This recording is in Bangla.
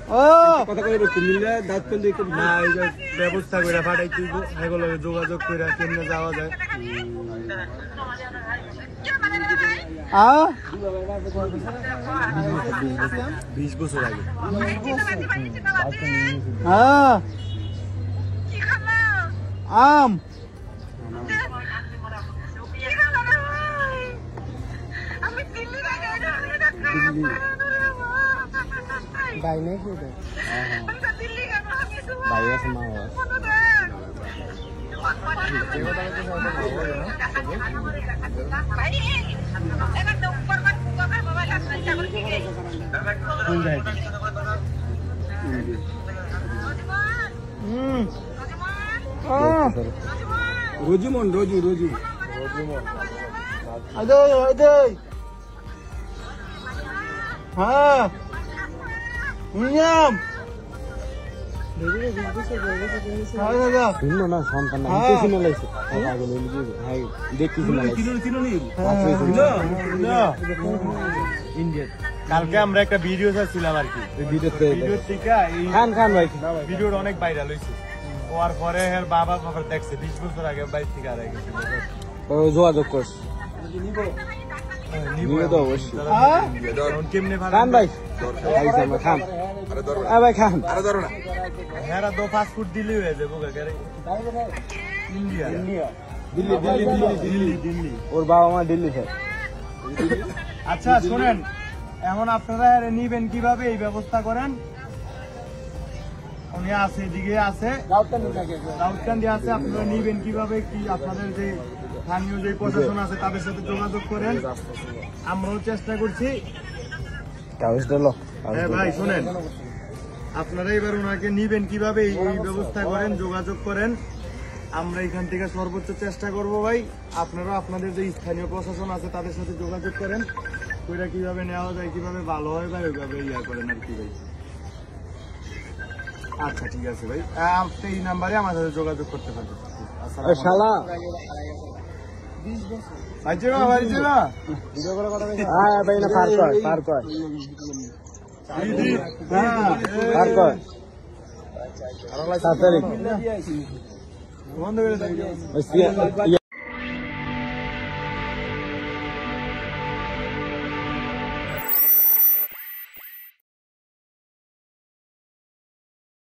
কথা কই মিললে দাঁত পেলে না এই যে ব্যবস্থা করে পাঠাইতে এগুলো যোগাযোগ করে কেমনে যাওয়া যায় 20 বছর আগে আম भाई नहीं खुद भाई ऐसा ना हो रोजूमन रोजू रोजू अदे अदे हाँ William. না সন্তান না কিছু না লাইছে পাগল হইল যে ভাই দেখি না ইন্ডিয়া কালকে আমরা একটা ভিডিও ছাড়ছিলাম আর কি ওই ভিডিও থেকে খান খান ভাই ভিডিওটা অনেক ভাইরাল হইছে ওর পরে এর বাবা দেখছে 20 বছর আগে বাইরে থেকে আর গেছে ও যোগাযোগ করছ নিবো তো অবশ্যই কেমনে খান ভাই খান ভাই খান আরে ধরো না এরা দো ফাস্ট ফুড দিল্লি হয়ে যাবো কারে ইন্ডিয়া ইন্ডিয়া দিল্লি দিল্লি দিল্লি দিল্লি ওর বাবা মা দিল্লি থেকে আচ্ছা শুনেন এখন আপনারা নিবেন কিভাবে এই ব্যবস্থা করেন উনি আছে এদিকে আছে রাউতকান্দি আছে আপনারা নিবেন কিভাবে কি আপনাদের যে স্থানীয় যে প্রশাসন আছে তাদের সাথে যোগাযোগ করেন আমরাও চেষ্টা করছি ভাই শুনেন আপনারা এবার ওনাকে নিবেন কিভাবে এই ব্যবস্থা করেন যোগাযোগ করেন আমরা এখান থেকে সর্বোচ্চ চেষ্টা করব ভাই আপনারা আপনাদের যে স্থানীয় প্রশাসন আছে তাদের সাথে যোগাযোগ করেন ওইটা কিভাবে নেওয়া যায় কিভাবে ভালো হয় ভাই ওইভাবে ইয়া করেন আর কি ভাই আচ্ছা ঠিক আছে ভাই আপনি এই নাম্বারে আমার সাথে যোগাযোগ করতে পারবেন শালা আইছে না বাড়িতে না ভিডিও করে কথা কই হ্যাঁ ভাই না পার কর পার কর আর 7 তারিখ বন্ধ করে দাও